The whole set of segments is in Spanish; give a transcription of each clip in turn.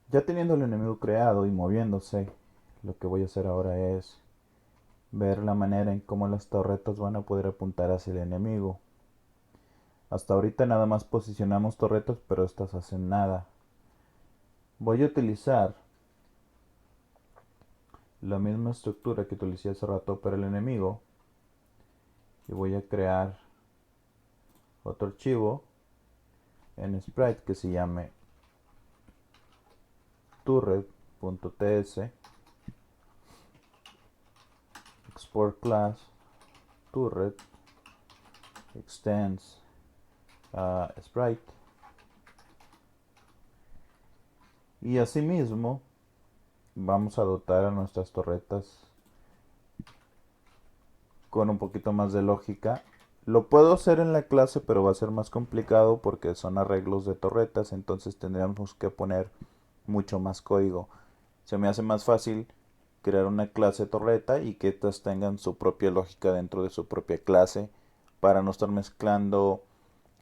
Ya teniendo el enemigo creado y moviéndose, lo que voy a hacer ahora es ver la manera en cómo las torretas van a poder apuntar hacia el enemigo. Hasta ahorita nada más posicionamos torretas, pero estas hacen nada. Voy a utilizar la misma estructura que utilicé hace rato para el enemigo y voy a crear otro archivo en Sprite que se llame turret.ts export class turret extends sprite, y asimismo vamos a dotar a nuestras torretas con un poquito más de lógica. Lo puedo hacer en la clase, pero va a ser más complicado porque son arreglos de torretas, entonces tendríamos que poner mucho más código. Se me hace más fácil crear una clase torreta y que estas tengan su propia lógica dentro de su propia clase para no estar mezclando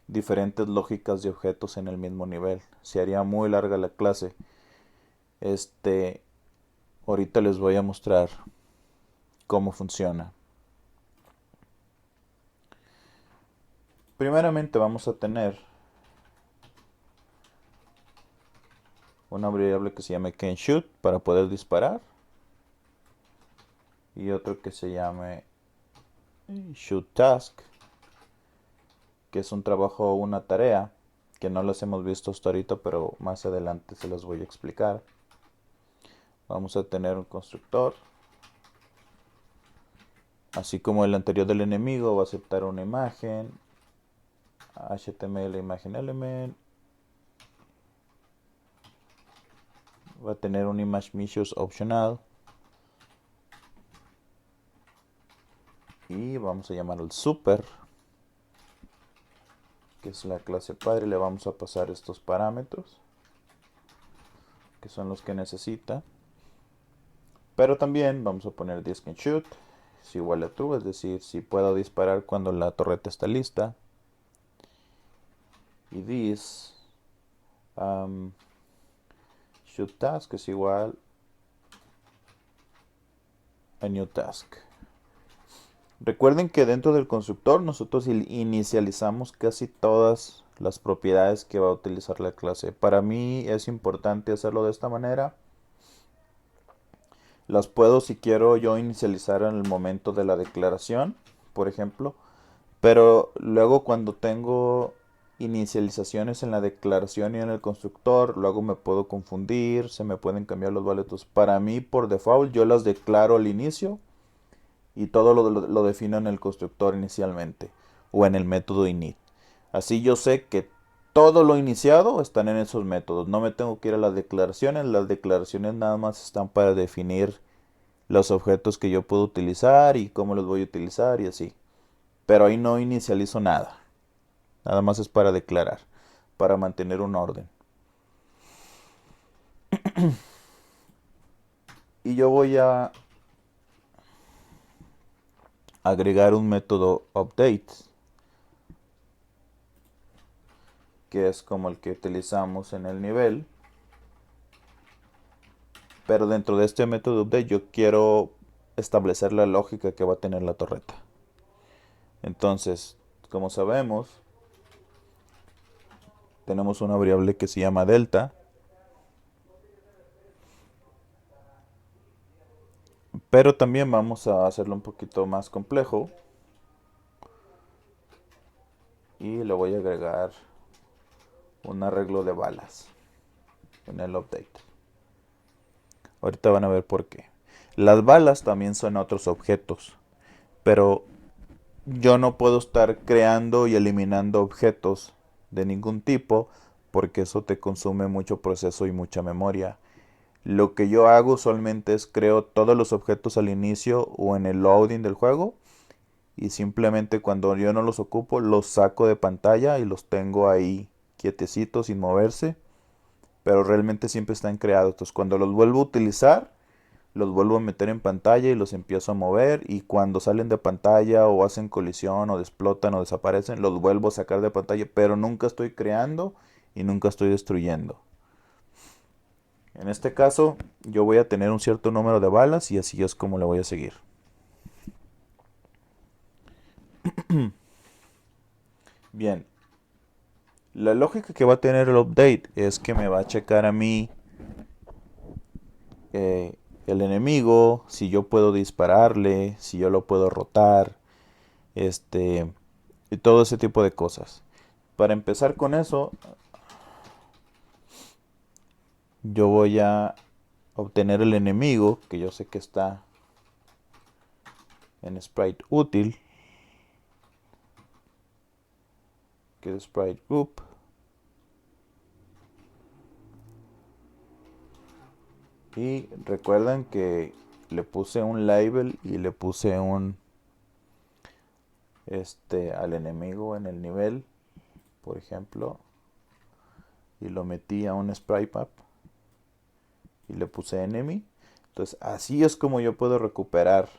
diferentes lógicas de objetos en el mismo nivel. Se haría muy larga la clase. Este, ahorita les voy a mostrar cómo funciona. Primeramente vamos a tener una variable que se llame canShoot para poder disparar y otro que se llame shootTask, que es un trabajo o una tarea que no las hemos visto hasta ahorita, pero más adelante se las voy a explicar. Vamos a tener un constructor, así como el anterior del enemigo va a aceptar una imagen, HTML imagen element, va a tener un image measures optional y vamos a llamar al super, que es la clase padre. Le vamos a pasar estos parámetros que son los que necesita, pero también vamos a poner this can shoot es igual a true, es decir, si puedo disparar cuando la torreta está lista, y this shoot task es igual a new task. Recuerden que dentro del constructor nosotros inicializamos casi todas las propiedades que va a utilizar la clase. Para mí es importante hacerlo de esta manera. Las puedo, si quiero, yo inicializar en el momento de la declaración, por ejemplo. Pero luego cuando tengo inicializaciones en la declaración y en el constructor, luego me puedo confundir, se me pueden cambiar los valores. Para mí, por default, yo las declaro al inicio y todo lo defino en el constructor inicialmente o en el método init. Así yo sé que todo lo iniciado están en esos métodos. No me tengo que ir a las declaraciones. Las declaraciones nada más están para definir los objetos que yo puedo utilizar y cómo los voy a utilizar y así. Pero ahí no inicializo nada. Nada más es para declarar, para mantener un orden. Y yo voy a agregar un método update, que es como el que utilizamos en el nivel. Pero dentro de este método update yo quiero establecer la lógica que va a tener la torreta. Entonces, como sabemos, tenemos una variable que se llama delta, pero también vamos a hacerlo un poquito más complejo y le voy a agregar un arreglo de balas en el update. Ahorita van a ver por qué. Las balas también son otros objetos, pero yo no puedo estar creando y eliminando objetos de ningún tipo porque eso te consume mucho proceso y mucha memoria. Lo que yo hago usualmente es creo todos los objetos al inicio o en el loading del juego y simplemente cuando yo no los ocupo los saco de pantalla y los tengo ahí quietecitos sin moverse, pero realmente siempre están creados. Entonces cuando los vuelvo a utilizar los vuelvo a meter en pantalla y los empiezo a mover, y cuando salen de pantalla o hacen colisión o explotan o desaparecen, los vuelvo a sacar de pantalla, pero nunca estoy creando y nunca estoy destruyendo. En este caso, yo voy a tener un cierto número de balas y así es como le voy a seguir. Bien, la lógica que va a tener el update es que me va a checar a mí el enemigo, si yo puedo dispararle, si yo lo puedo rotar, y todo ese tipo de cosas. Para empezar con eso, yo voy a obtener el enemigo, que yo sé que está en sprite útil, que es sprite group. Y recuerden que le puse un label y le puse un al enemigo en el nivel, por ejemplo, y lo metí a un sprite map y le puse enemy. Entonces así es como yo puedo recuperar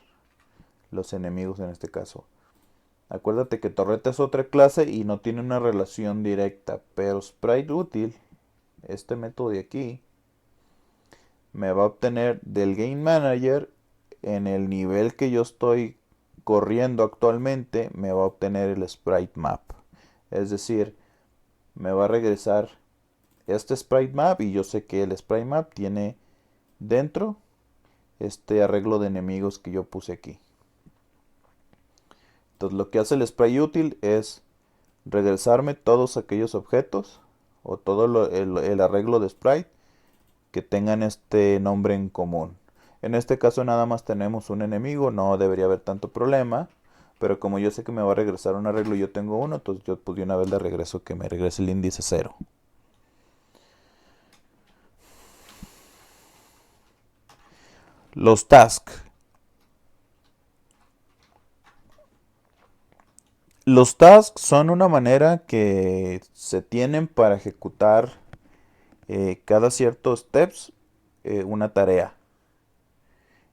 los enemigos en este caso. Acuérdate que torreta es otra clase y no tiene una relación directa, pero sprite útil, este método de aquí, me va a obtener del game manager en el nivel que yo estoy corriendo actualmente, me va a obtener el sprite map. Es decir, me va a regresar este sprite map y yo sé que el sprite map tiene dentro este arreglo de enemigos que yo puse aquí. Entonces lo que hace el sprite útil es regresarme todos aquellos objetos o todo el arreglo de sprite que tengan este nombre en común. En este caso nada más tenemos un enemigo, no debería haber tanto problema, pero como yo sé que me va a regresar un arreglo y yo tengo uno, entonces yo pues de una vez le regreso que me regrese el índice 0. Los tasks. Los tasks son una manera que se tienen para ejecutar cada ciertos steps una tarea.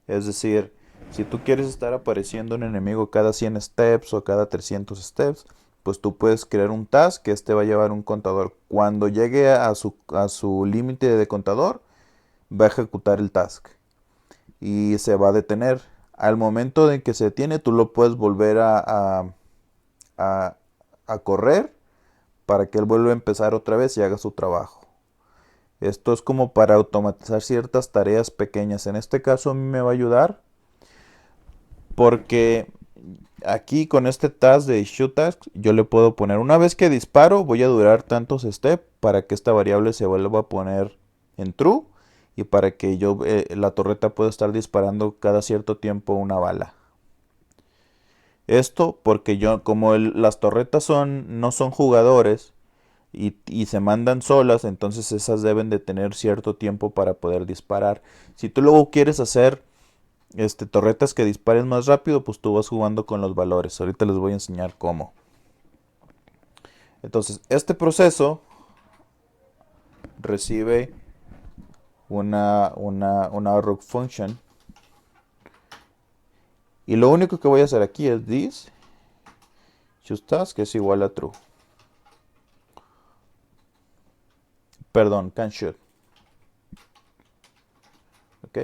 Es decir, si tú quieres estar apareciendo un enemigo cada 100 steps o cada 300 steps, pues tú puedes crear un task que este va a llevar un contador. Cuando llegue a su límite de contador, va a ejecutar el task y se va a detener. Al momento de que se detiene, tú lo puedes volver a correr para que él vuelva a empezar otra vez y haga su trabajo. Esto es como para automatizar ciertas tareas pequeñas. En este caso a mí me va a ayudar porque aquí con este task de shoot task yo le puedo poner una vez que disparo voy a durar tantos steps para que esta variable se vuelva a poner en true y para que yo la torreta pueda estar disparando cada cierto tiempo una bala. Esto porque yo como las torretas no son jugadores y se mandan solas, entonces esas deben de tener cierto tiempo para poder disparar. Si tú luego quieres hacer torretas que disparen más rápido, pues tú vas jugando con los valores. Ahorita les voy a enseñar cómo. Entonces, este proceso recibe una rook function. Y lo único que voy a hacer aquí es this showTask, que es igual a true. Perdón, can shoot. Ok.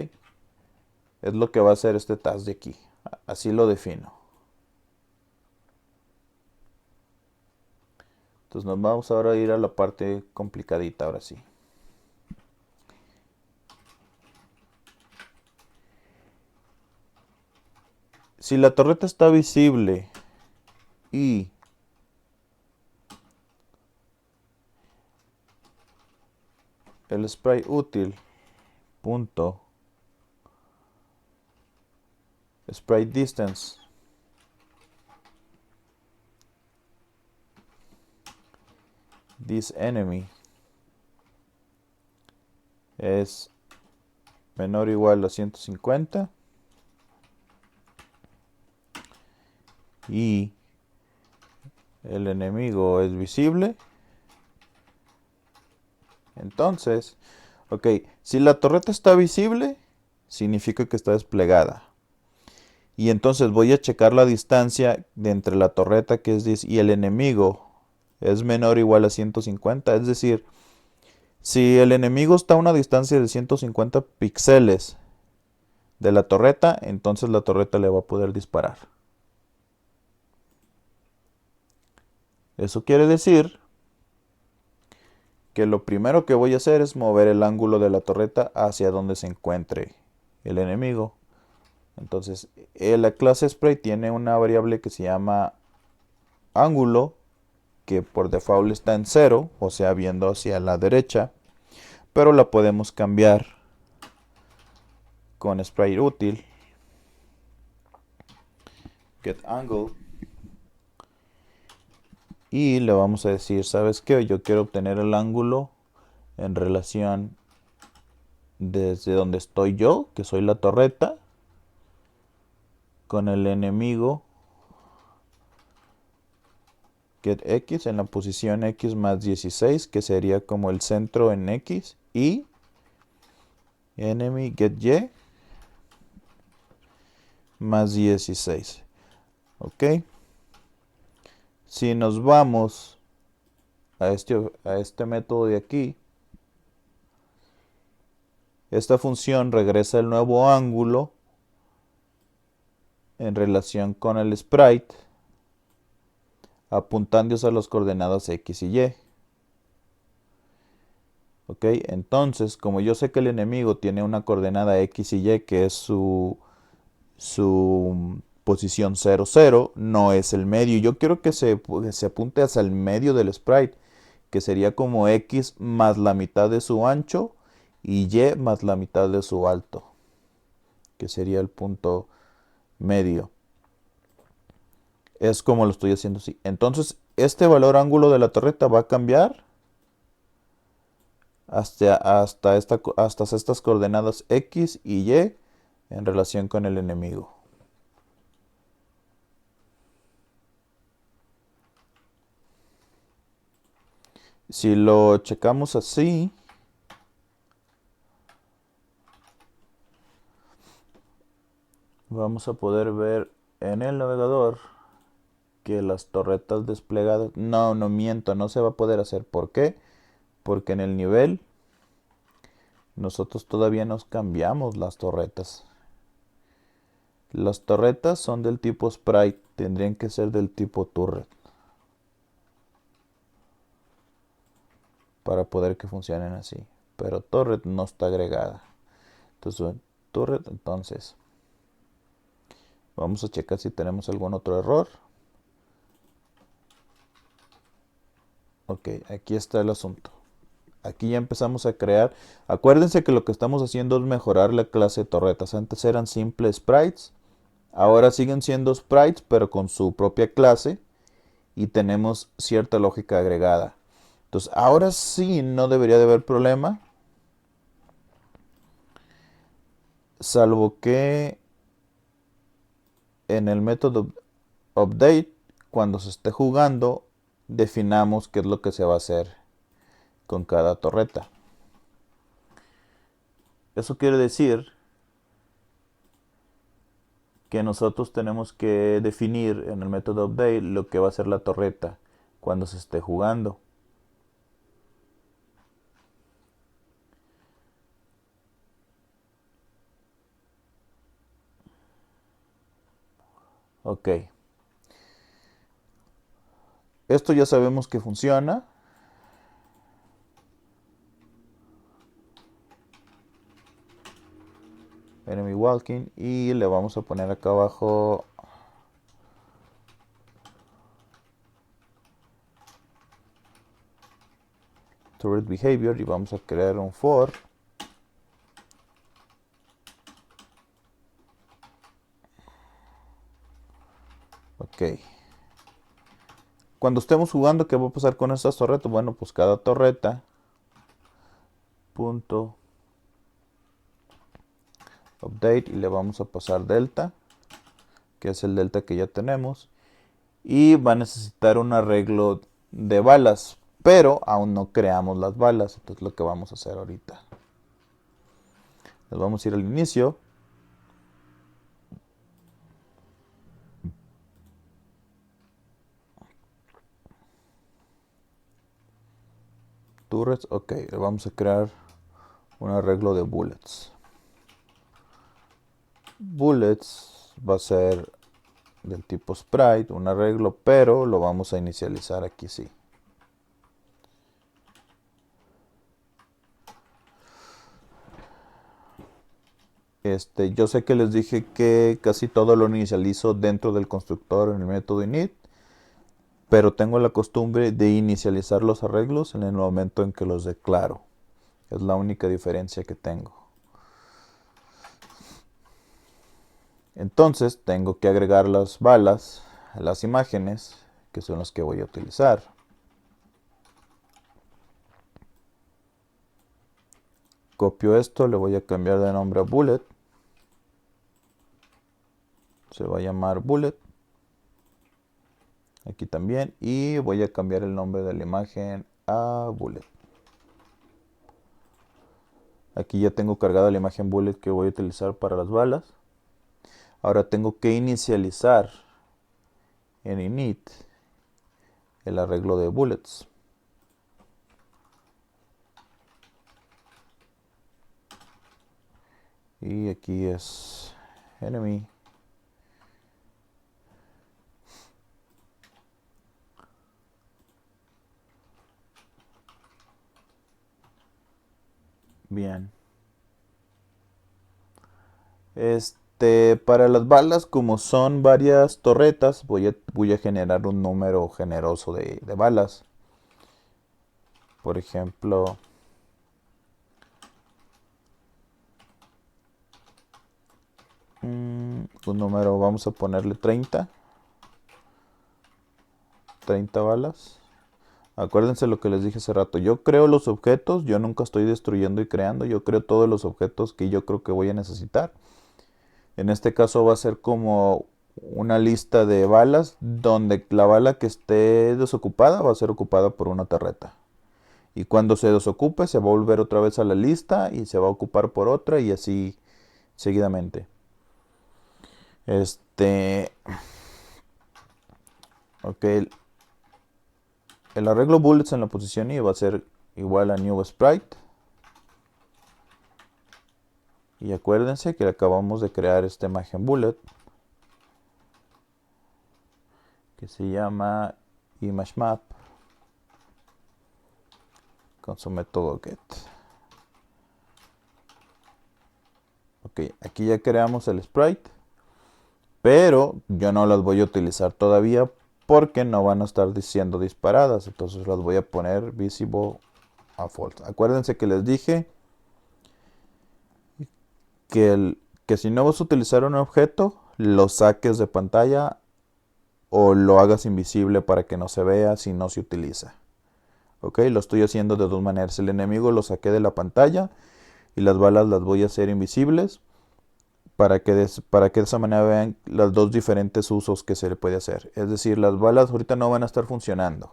Es lo que va a hacer este task de aquí. Así lo defino. Entonces nos vamos ahora a ir a la parte complicadita, ahora sí. Si la torreta está visible y el sprite útil punto sprite distance this enemy es menor o igual a 150 y el enemigo es visible, entonces, ok, si la torreta está visible, significa que está desplegada. Y entonces voy a checar la distancia de entre la torreta, que es 10, y el enemigo es menor o igual a 150. Es decir, Si el enemigo está a una distancia de 150 píxeles de la torreta, entonces la torreta le va a poder disparar. Eso quiere decir que lo primero que voy a hacer es mover el ángulo de la torreta hacia donde se encuentre el enemigo. Entonces, la clase Spray tiene una variable que se llama ángulo, que por default está en 0, o sea, viendo hacia la derecha, pero la podemos cambiar con Spray útil, getAngle, y le vamos a decir, ¿sabes qué? Yo quiero obtener el ángulo en relación desde donde estoy yo, que soy la torreta, con el enemigo getX en la posición X más 16, que sería como el centro en X, y enemy getY más 16. Ok. Si nos vamos a este método de aquí, esta función regresa el nuevo ángulo en relación con el sprite, apuntando a las coordenadas X y Y. Ok, entonces, como yo sé que el enemigo tiene una coordenada X y Y, que es su posición 0, 0, no es el medio. Yo quiero que se apunte hacia el medio del sprite, que sería como X más la mitad de su ancho y Y más la mitad de su alto, que sería el punto medio. Es como lo estoy haciendo así. Entonces, este valor ángulo de la torreta va a cambiar hasta estas coordenadas X y Y en relación con el enemigo. Si lo checamos así, vamos a poder ver en el navegador que las torretas desplegadas, no miento, no se va a poder hacer. ¿Por qué? Porque en el nivel nosotros todavía nos cambiamos las torretas. Las torretas son del tipo sprite, tendrían que ser del tipo turret para poder que funcionen así. Pero torret no está agregada. Entonces, turret, entonces vamos a checar si tenemos algún otro error. Ok, aquí está el asunto. Aquí ya empezamos a crear. Acuérdense que lo que estamos haciendo es mejorar la clase de torretas. Antes eran simples sprites. Ahora siguen siendo sprites, pero con su propia clase. Y tenemos cierta lógica agregada. Entonces, ahora sí no debería de haber problema. Salvo que en el método update, cuando se esté jugando, definamos qué es lo que se va a hacer con cada torreta. Eso quiere decir que nosotros tenemos que definir en el método update lo que va a ser la torreta cuando se esté jugando. Ok. Esto ya sabemos que funciona. Enemy walking. Y le vamos a poner acá abajo turret behavior. Y vamos a crear un for. Ok. Cuando estemos jugando, ¿qué va a pasar con estas torretas? Bueno, pues cada torreta punto update y le vamos a pasar delta, que es el delta que ya tenemos, y va a necesitar un arreglo de balas, pero aún no creamos las balas. Entonces lo que vamos a hacer ahorita, nos vamos a ir al inicio, turrets. Ok, le vamos a crear un arreglo de bullets. Bullets va a ser del tipo sprite, un arreglo, pero lo vamos a inicializar aquí sí. Yo sé que les dije que casi todo lo inicializo dentro del constructor en el método init, pero tengo la costumbre de inicializar los arreglos en el momento en que los declaro. Es la única diferencia que tengo. Entonces tengo que agregar las balas a las imágenes, que son las que voy a utilizar. Copio esto, le voy a cambiar de nombre a bullet. Se va a llamar bullet. Aquí también. Y voy a cambiar el nombre de la imagen a bullet. Aquí ya tengo cargada la imagen bullet que voy a utilizar para las balas. Ahora tengo que inicializar en init el arreglo de bullets. Y aquí es enemy. Bien. Para las balas, como son varias torretas, voy a generar un número generoso de balas. Por ejemplo, un número, vamos a ponerle 30 balas. Acuérdense lo que les dije hace rato. Yo creo los objetos, yo nunca estoy destruyendo y creando. Yo creo todos los objetos que yo creo que voy a necesitar. En este caso va a ser como una lista de balas donde la bala que esté desocupada va a ser ocupada por una torreta. Y cuando se desocupe se va a volver otra vez a la lista y se va a ocupar por otra y así seguidamente. Ok, el arreglo bullets en la posición I va a ser igual a new sprite. Y acuérdense que acabamos de crear esta imagen bullet que se llama ImageMap con su método get. Ok, aquí ya creamos el sprite, pero yo no las voy a utilizar todavía porque no van a estar siendo disparadas, entonces las voy a poner visible a false. Acuérdense que les dije que si no vas a utilizar un objeto, lo saques de pantalla o lo hagas invisible para que no se vea si no se utiliza. Ok, lo estoy haciendo de dos maneras. El enemigo lo saqué de la pantalla y las balas las voy a hacer invisibles para que de esa manera vean los dos diferentes usos que se le puede hacer. Es decir, las balas ahorita no van a estar funcionando.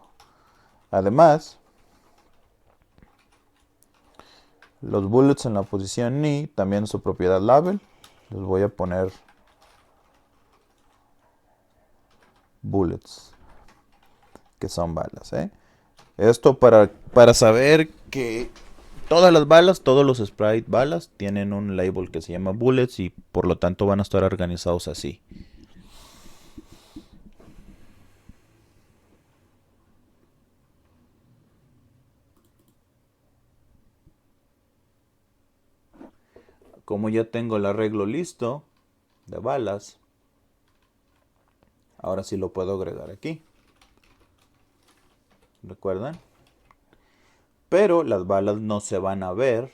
Además, los bullets en la posición ni también su propiedad label. Les voy a poner bullets, que son balas. Esto para saber que todas las balas, todos los sprite balas tienen un label que se llama bullets y por lo tanto van a estar organizados así. Como ya tengo el arreglo listo de balas, ahora sí lo puedo agregar aquí. ¿Recuerdan? Pero las balas no se van a ver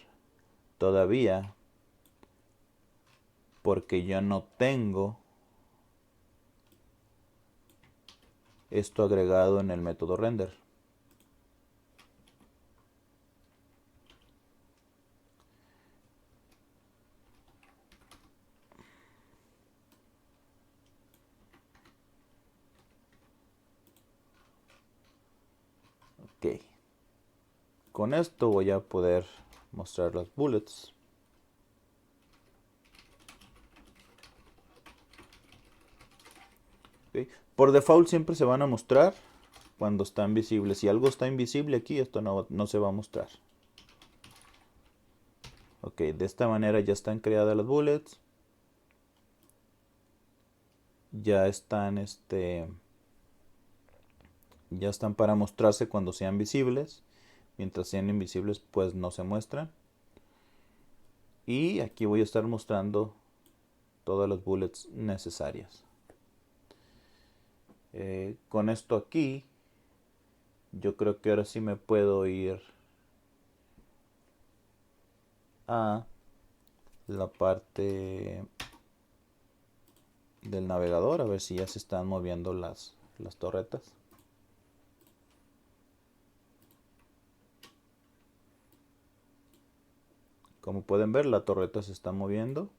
todavía porque yo no tengo esto agregado en el método render. Ok. Con esto voy a poder mostrar las bullets. Okay. Por default siempre se van a mostrar cuando está invisible. Si algo está invisible aquí, esto no se va a mostrar. Ok, de esta manera ya están creadas las bullets. Ya están ya están para mostrarse cuando sean visibles. Mientras sean invisibles, pues no se muestran. Y aquí voy a estar mostrando todas las bullets necesarias. Con esto aquí, yo creo que ahora sí me puedo ir a la parte del navegador, a ver si ya se están moviendo las torretas. Como pueden ver, la torreta se está moviendo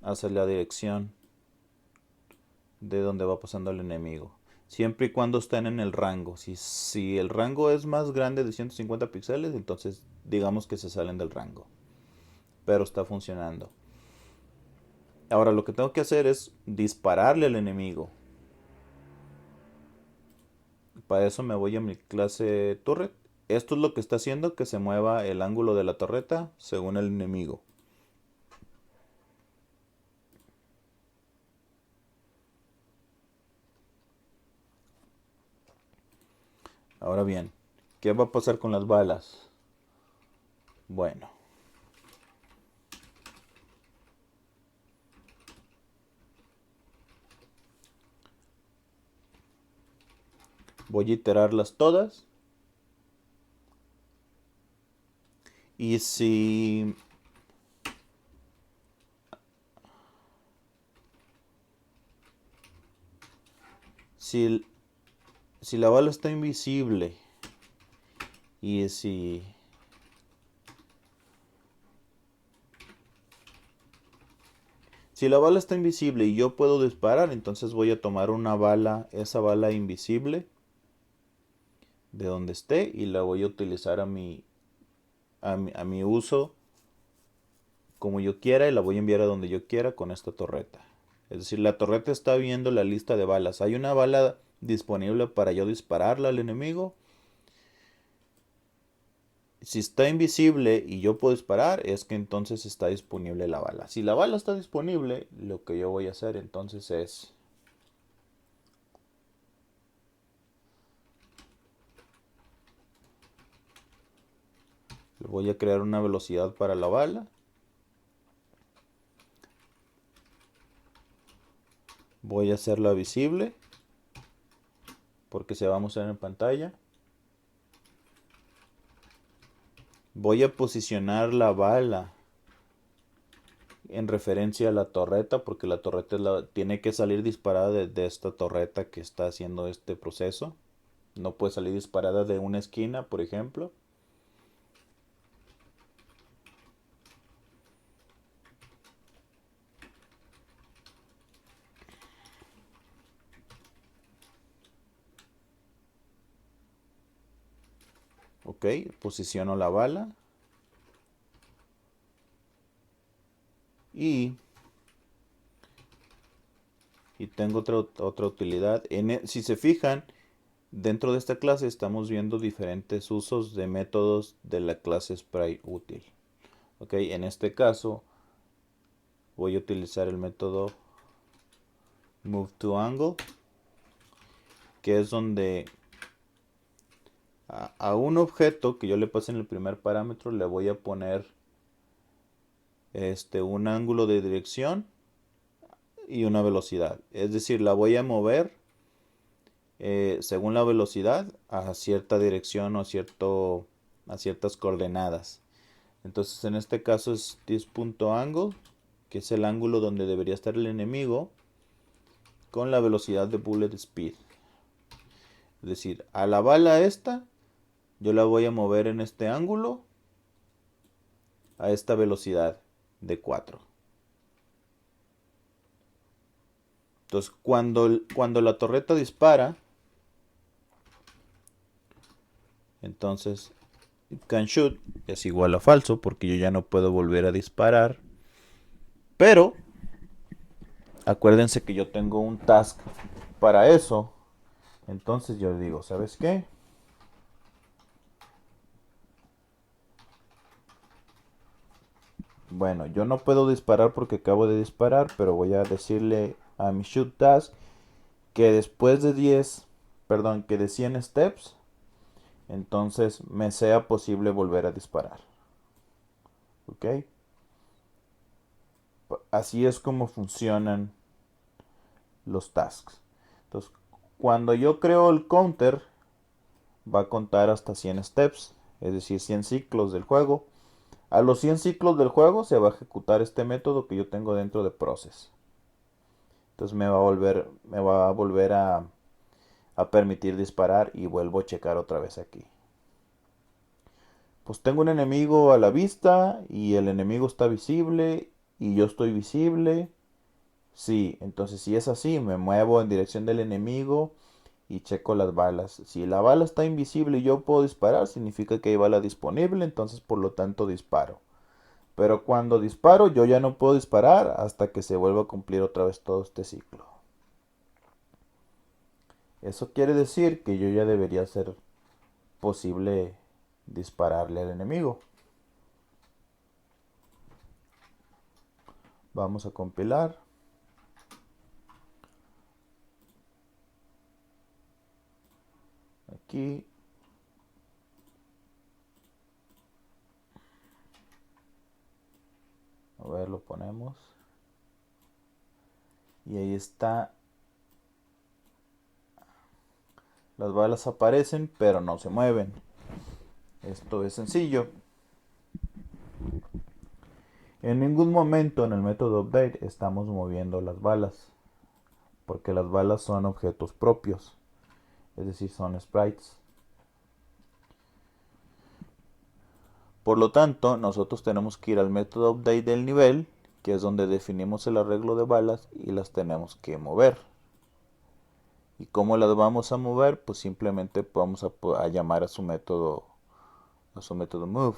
hacia la dirección de donde va pasando el enemigo. Siempre y cuando estén en el rango. Si el rango es más grande de 150 píxeles, entonces digamos que se salen del rango. Pero está funcionando. Ahora lo que tengo que hacer es dispararle al enemigo. Para eso me voy a mi clase turret. Esto es lo que está haciendo que se mueva el ángulo de la torreta según el enemigo. Ahora bien, ¿qué va a pasar con las balas? Bueno, voy a iterarlas todas. Y si, si la bala está invisible y si la bala está invisible y yo puedo disparar, entonces voy a tomar esa bala invisible de donde esté y la voy a utilizar a mi uso como yo quiera y la voy a enviar a donde yo quiera con esta torreta. Es decir, la torreta está viendo la lista de balas. Hay una bala disponible para yo dispararla al enemigo. Si está invisible y yo puedo disparar, es que entonces está disponible la bala. Si la bala está disponible, lo que yo voy a hacer entonces es voy a crear una velocidad para la bala. Voy a hacerla visible porque se va a mostrar en pantalla. Voy a posicionar la bala en referencia a la torreta porque la torreta tiene que salir disparada de esta torreta que está haciendo este proceso. No puede salir disparada de una esquina, por ejemplo. Ok, posiciono la bala. Y tengo otra utilidad. Si se fijan, dentro de esta clase estamos viendo diferentes usos de métodos de la clase spray útil. Ok, en este caso voy a utilizar el método move to angle, que es donde a un objeto que yo le pase en el primer parámetro le voy a poner un ángulo de dirección y una velocidad. Es decir, la voy a mover según la velocidad a cierta dirección o a ciertas coordenadas. Entonces en este caso es this.angle, que es el ángulo donde debería estar el enemigo, con la velocidad de bullet speed. Es decir, a la bala esta yo la voy a mover en este ángulo a esta velocidad de 4. Entonces cuando la torreta dispara, entonces can shoot es igual a falso porque yo ya no puedo volver a disparar. Pero acuérdense que yo tengo un task para eso, entonces yo digo, ¿sabes qué? Bueno, yo no puedo disparar porque acabo de disparar, pero voy a decirle a mi shoot task que después de 10, perdón, que de 100 steps, entonces me sea posible volver a disparar. ¿Ok? Así es como funcionan los tasks. Entonces, cuando yo creo el counter, va a contar hasta 100 steps, es decir, 100 ciclos del juego. A los 100 ciclos del juego se va a ejecutar este método que yo tengo dentro de process. Entonces me va a volver a permitir disparar y vuelvo a checar otra vez aquí. Pues tengo un enemigo a la vista y el enemigo está visible y yo estoy visible. Sí, entonces si es así, me muevo en dirección del enemigo y checo las balas. Si la bala está invisible y yo puedo disparar, significa que hay bala disponible, entonces por lo tanto disparo. Pero cuando disparo, yo ya no puedo disparar hasta que se vuelva a cumplir otra vez todo este ciclo. Eso quiere decir que yo ya debería ser posible dispararle al enemigo. Vamos a compilar. Aquí. A ver, lo ponemos. Y ahí está. Las balas aparecen, pero no se mueven. Esto es sencillo. En ningún momento en el método update estamos moviendo las balas, porque las balas son objetos propios, es decir, son sprites. Por lo tanto, nosotros tenemos que ir al método update del nivel, que es donde definimos el arreglo de balas y las tenemos que mover. ¿Y cómo las vamos a mover? Pues simplemente vamos a llamar a su método move.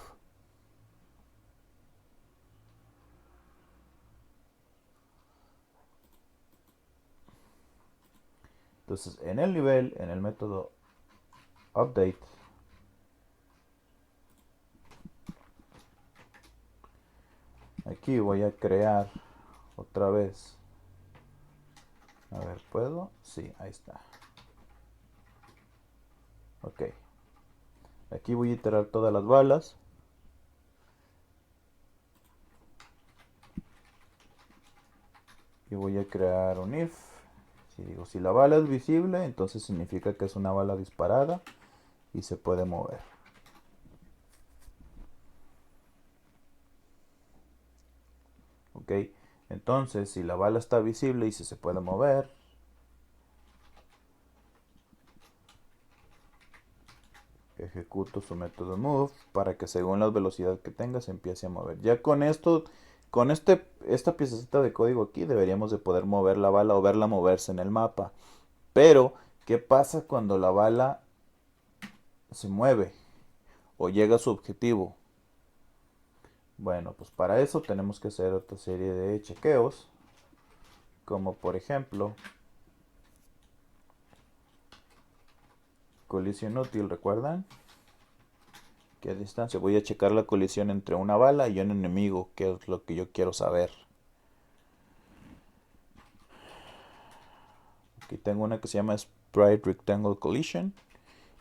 Entonces, en el nivel, en el método update, aquí voy a crear otra vez. A ver, ¿puedo? Sí, ahí está. Ok. Aquí voy a iterar todas las balas. Y voy a crear un if. Si digo, si la bala es visible, entonces significa que es una bala disparada y se puede mover. Ok. Entonces, si la bala está visible y si se puede mover, ejecuto su método move para que según la velocidad que tenga se empiece a mover. Ya con esto, con esta piececita de código aquí deberíamos de poder mover la bala o verla moverse en el mapa. Pero, ¿qué pasa cuando la bala se mueve o llega a su objetivo? Bueno, pues para eso tenemos que hacer otra serie de chequeos, como por ejemplo, colisión útil, ¿recuerdan? ¿Qué distancia? Voy a checar la colisión entre una bala y un enemigo, que es lo que yo quiero saber. Aquí tengo una que se llama Sprite Rectangle Collision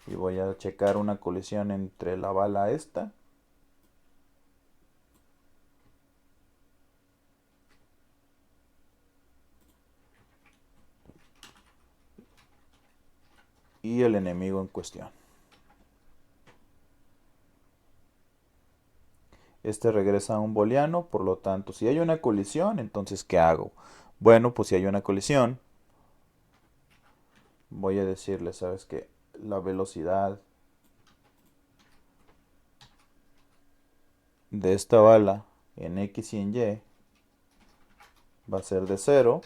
y voy a checar una colisión entre la bala esta y el enemigo en cuestión. Este regresa a un booleano, por lo tanto, si hay una colisión, entonces ¿qué hago? Bueno, pues si hay una colisión, voy a decirle, ¿sabes qué? La velocidad de esta bala en X y en Y va a ser de 0.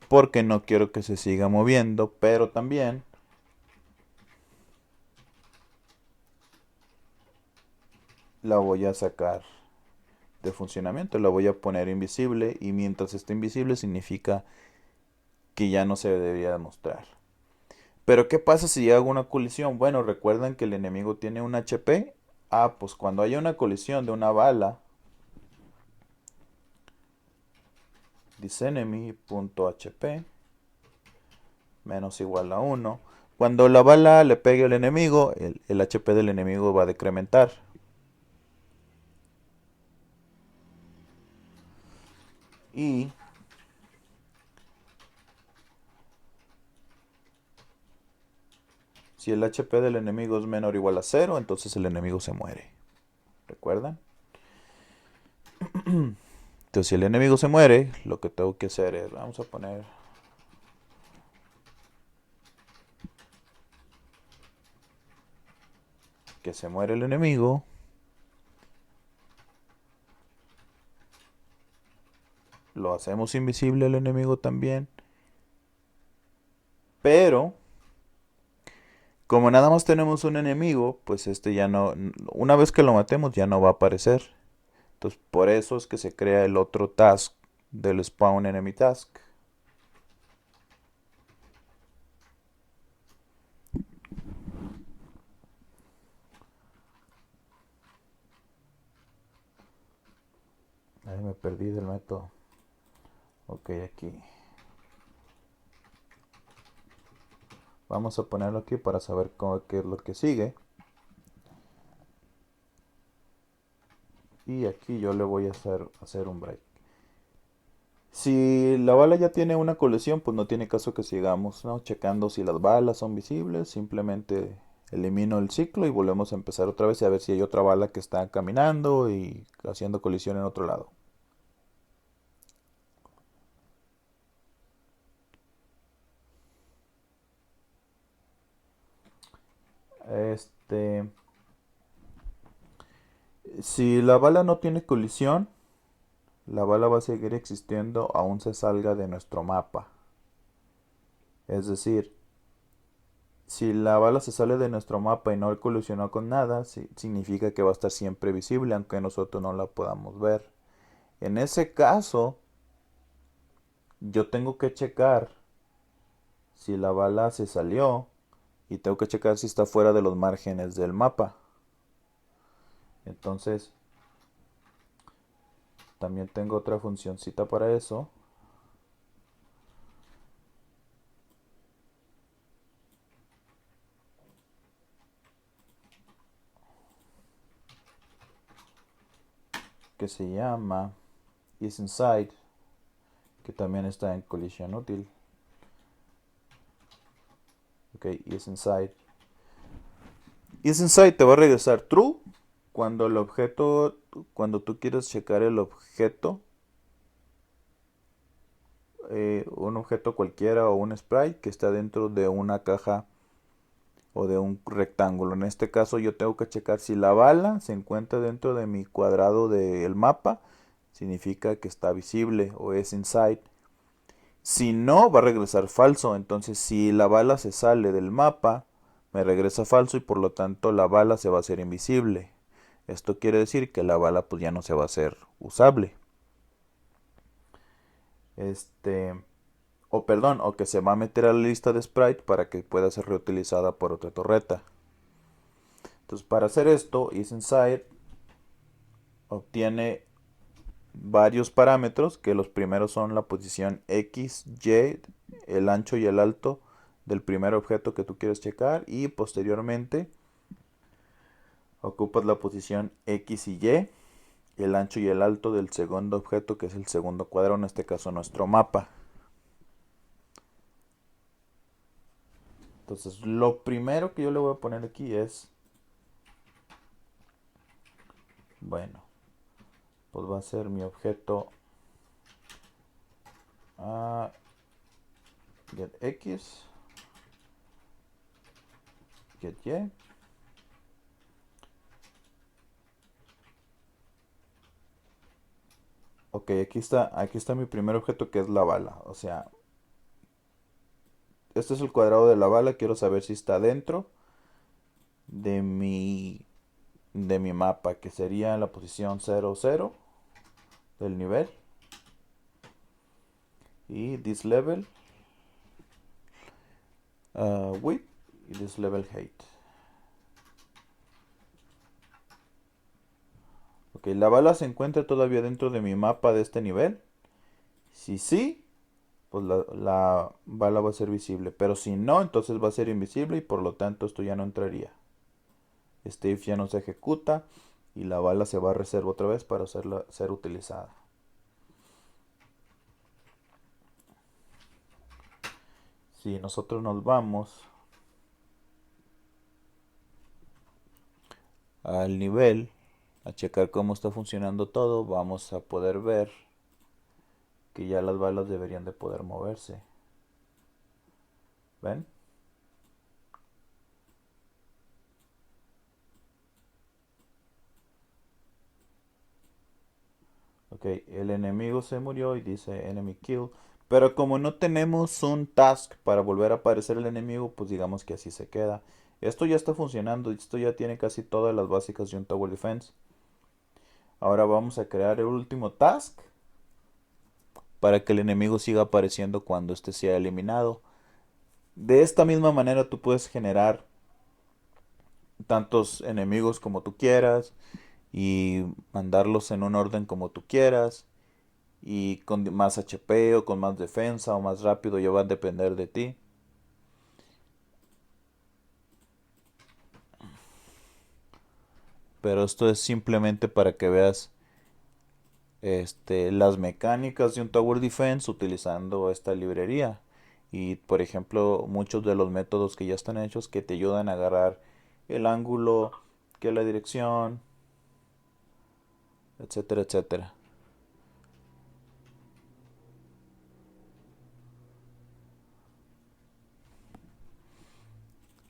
Porque no quiero que se siga moviendo, pero también la voy a sacar de funcionamiento, la voy a poner invisible y mientras esté invisible significa que ya no se debería mostrar. Pero ¿qué pasa si hago una colisión? Bueno, recuerdan que el enemigo tiene un HP. Ah, pues cuando haya una colisión de una bala, thisenemy.hp menos igual a 1. Cuando la bala le pegue al enemigo, el HP del enemigo va a decrementar. Y si el HP del enemigo es menor o igual a 0, entonces el enemigo se muere. ¿Recuerdan? Entonces si el enemigo se muere, lo que tengo que hacer es, vamos a poner que se muere el enemigo. Lo hacemos invisible al enemigo también. Pero, como nada más tenemos un enemigo, pues este ya no, una vez que lo matemos ya no va a aparecer. Entonces, por eso es que se crea el otro task del spawn enemy task. Ahí me perdí del método. Ok, aquí. Vamos a ponerlo aquí para saber qué es lo que sigue. Y aquí yo le voy a hacer un break. Si la bala ya tiene una colisión, pues no tiene caso que sigamos, ¿no? Checando si las balas son visibles. Simplemente elimino el ciclo y volvemos a empezar otra vez y a ver si hay otra bala que está caminando y haciendo colisión en otro lado. Este, si la bala no tiene colisión, la bala va a seguir existiendo aún se salga de nuestro mapa. Es decir, si la bala se sale de nuestro mapa y no colisionó con nada, significa que va a estar siempre visible aunque nosotros no la podamos ver. En ese caso, yo tengo que checar si la bala se salió y tengo que checar si está fuera de los márgenes del mapa. Entonces, también tengo otra funcioncita para eso. Que se llama isInside, que también está en collision útil. Ok, isInside. isInside te va a regresar true cuando el objeto, cuando tú quieres checar el objeto, un objeto cualquiera o un sprite que está dentro de una caja o de un rectángulo. En este caso yo tengo que checar si la bala se encuentra dentro de mi cuadrado del mapa, significa que está visible o es inside. Si no, va a regresar falso. Entonces si la bala se sale del mapa, me regresa falso y por lo tanto la bala se va a hacer invisible. Esto quiere decir que la bala pues ya no se va a hacer usable. O que se va a meter a la lista de sprite para que pueda ser reutilizada por otra torreta. Entonces para hacer esto, isInside obtiene varios parámetros, que los primeros son la posición X, Y, el ancho y el alto del primer objeto que tú quieres checar y posteriormente ocupas la posición X y Y, el ancho y el alto del segundo objeto que es el segundo cuadro, en este caso nuestro mapa. Entonces lo primero que yo le voy a poner aquí es, bueno, pues va a ser mi objeto getX, getY. Ok, aquí está mi primer objeto que es la bala. O sea, este es el cuadrado de la bala. Quiero saber si está dentro de mi de mi mapa, que sería la posición 0, 0 del nivel. Y this level width y this level height. Ok, la bala se encuentra todavía dentro de mi mapa de este nivel. Si sí, pues la bala va a ser visible. Pero si no, entonces va a ser invisible y por lo tanto esto ya no entraría. Este if ya no se ejecuta y la bala se va a reserva otra vez para ser utilizada. Si nosotros nos vamos al nivel a checar cómo está funcionando todo, vamos a poder ver que ya las balas deberían de poder moverse. ¿Ven? Ok, el enemigo se murió y dice enemy kill. Pero como no tenemos un task para volver a aparecer el enemigo, pues digamos que así se queda. Esto ya está funcionando, esto ya tiene casi todas las básicas de un Tower Defense. Ahora vamos a crear el último task para que el enemigo siga apareciendo cuando este sea eliminado. De esta misma manera tú puedes generar tantos enemigos como tú quieras y mandarlos en un orden como tú quieras y con más HP o con más defensa o más rápido ya va a depender de ti. Pero esto es simplemente para que veas las mecánicas de un Tower Defense utilizando esta librería. Y por ejemplo, muchos de los métodos que ya están hechos que te ayudan a agarrar el ángulo, que la dirección, etcétera, etcétera.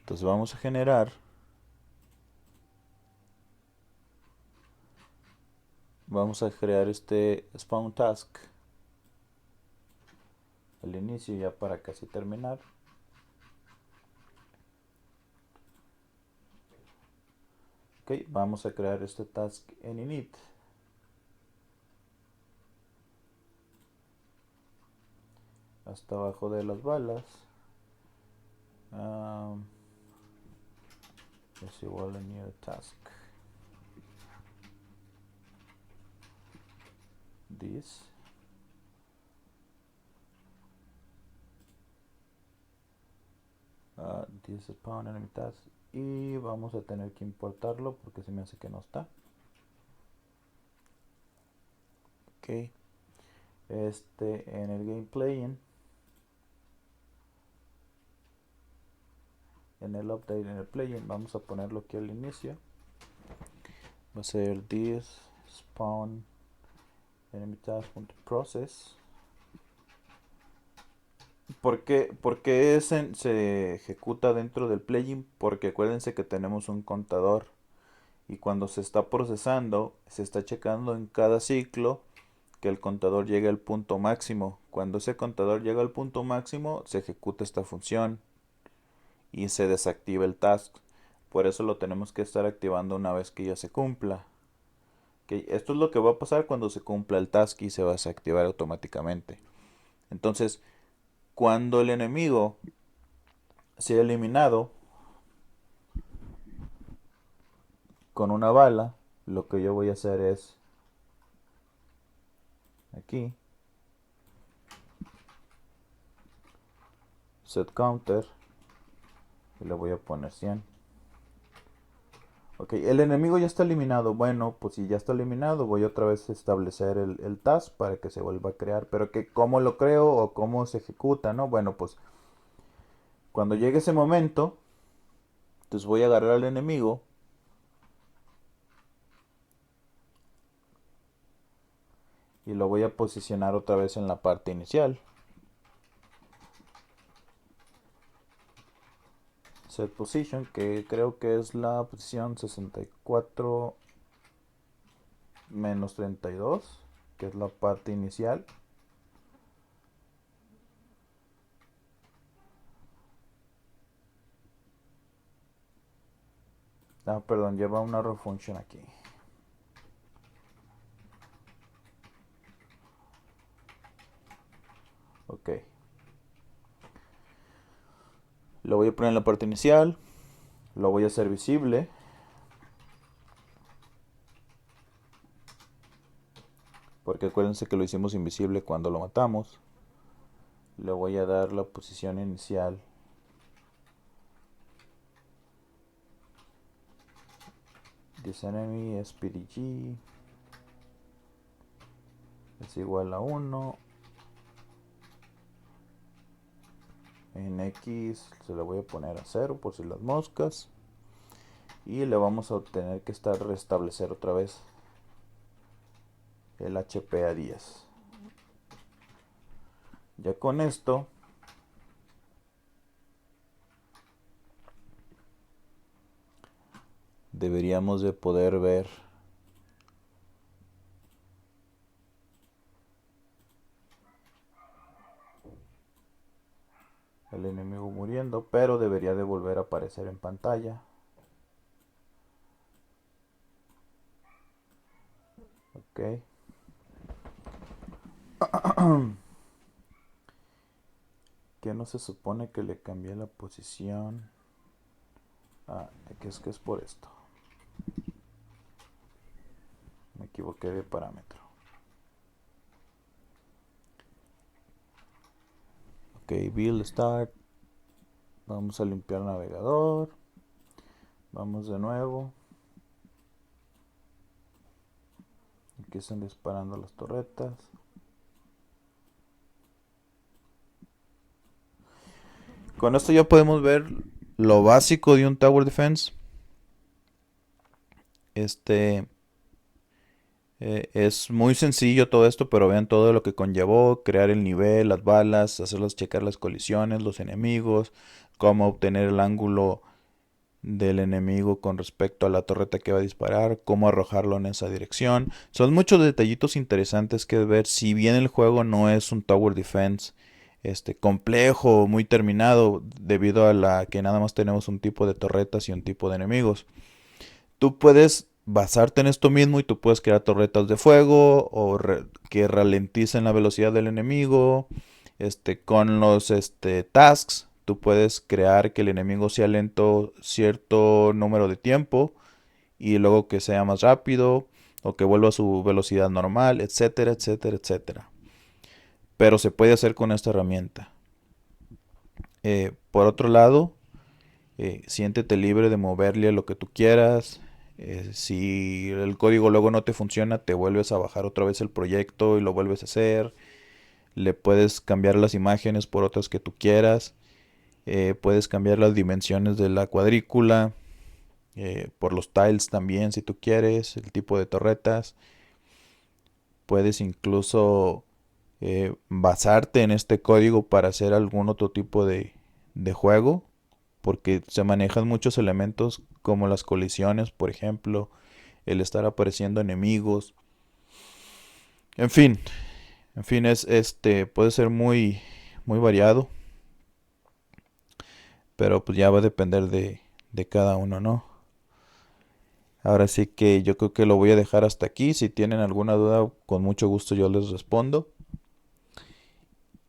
Entonces vamos a crear este spawn task al inicio ya para casi terminar. Ok, vamos a crear este task en init. Hasta abajo de las balas. Es igual a new task. This. This spawn enemy task. Y vamos a tener que importarlo porque se me hace que no está. Ok. En el gameplay, en el update, en el plugin, vamos a ponerlo aquí al inicio. Va a ser this spawn enemy task.process. ¿Por qué se ejecuta dentro del plugin? Porque acuérdense que tenemos un contador y cuando se está procesando se está checando en cada ciclo que el contador llegue al punto máximo. Cuando ese contador llega al punto máximo se ejecuta esta función y se desactiva el task. Por eso lo tenemos que estar activando una vez que ya se cumpla. Okay, esto es lo que va a pasar cuando se cumpla el task y se va a desactivar automáticamente. Entonces, cuando el enemigo sea eliminado con una bala, lo que yo voy a hacer es aquí set counter y le voy a poner 100. Ok, el enemigo ya está eliminado. Bueno, pues si ya está eliminado, voy otra vez a establecer el task para que se vuelva a crear. Pero que cómo lo creo o cómo se ejecuta, ¿no? Bueno, pues cuando llegue ese momento, entonces voy a agarrar al enemigo y lo voy a posicionar otra vez en la parte inicial. Set position, que creo que es la posición 64 menos 32, que es la parte inicial. Ah, perdón, lleva una arrow function aquí. Ok. Lo voy a poner en la parte inicial. Lo voy a hacer visible. Porque acuérdense que lo hicimos invisible cuando lo matamos. Le voy a dar la posición inicial. This enemy SPDG es igual a 1. En X se le voy a poner a 0 por si las moscas. Y le vamos a tener que restablecer otra vez el HP a 10. Ya con esto deberíamos de poder ver el enemigo muriendo, pero debería de volver a aparecer en pantalla. Ok. Que no se supone que le cambié la posición. Ah, que es por esto. Me equivoqué de parámetro. Ok, build start. Vamos a limpiar el navegador. Vamos de nuevo. Aquí están disparando las torretas. Con esto ya podemos ver lo básico de un Tower Defense. Es muy sencillo todo esto, pero vean todo lo que conllevó: crear el nivel, las balas, hacerlas checar las colisiones, los enemigos, cómo obtener el ángulo del enemigo con respecto a la torreta que va a disparar, cómo arrojarlo en esa dirección. Son muchos detallitos interesantes que ver. Si bien el juego no es un Tower Defense complejo, muy terminado, debido a la que nada más tenemos un tipo de torretas y un tipo de enemigos, tú puedes basarte en esto mismo y tú puedes crear torretas de fuego o que ralenticen la velocidad del enemigo. Con los tasks, tú puedes crear que el enemigo sea lento cierto número de tiempo y luego que sea más rápido o que vuelva a su velocidad normal, etcétera, etcétera, etcétera. Pero se puede hacer con esta herramienta. Por otro lado, siéntete libre de moverle a lo que tú quieras. Si el código luego no te funciona, te vuelves a bajar otra vez el proyecto y lo vuelves a hacer. Le puedes cambiar las imágenes por otras que tú quieras. Puedes cambiar las dimensiones de la cuadrícula. Por los tiles también, si tú quieres. El tipo de torretas. Puedes incluso basarte en este código para hacer algún otro tipo de juego, porque se manejan muchos elementos como las colisiones, por ejemplo, el estar apareciendo enemigos. En fin, es puede ser muy variado, pero pues ya va a depender de cada uno, ¿no? Ahora sí que yo creo que lo voy a dejar hasta aquí. Si tienen alguna duda, con mucho gusto yo les respondo.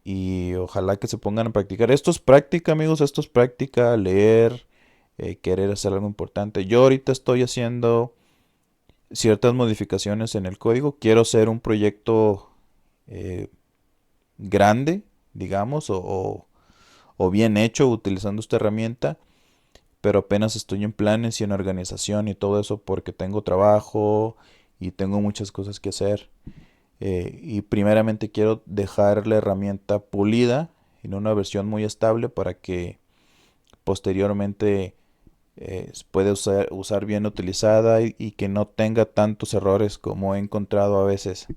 Y ojalá que se pongan a practicar. Esto es práctica, amigos, esto es práctica, leer, querer hacer algo importante. Yo ahorita estoy haciendo ciertas modificaciones en el código. Quiero hacer un proyecto eh, grande, digamos, o bien hecho utilizando esta herramienta, pero apenas estoy en planes y en organización y todo eso porque tengo trabajo y tengo muchas cosas que hacer. Y primeramente quiero dejar la herramienta pulida en una versión muy estable para que posteriormente pueda usar bien utilizada y que no tenga tantos errores como he encontrado a veces.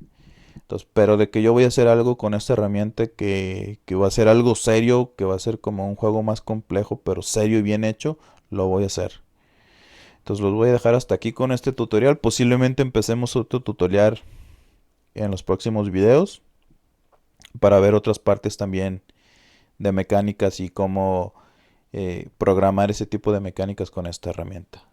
Entonces, pero de que yo voy a hacer algo con esta herramienta que va a ser algo serio, que va a ser como un juego más complejo, pero serio y bien hecho, lo voy a hacer. Entonces los voy a dejar hasta aquí con este tutorial. Posiblemente empecemos otro tutorial en los próximos videos para ver otras partes también de mecánicas y cómo programar ese tipo de mecánicas con esta herramienta.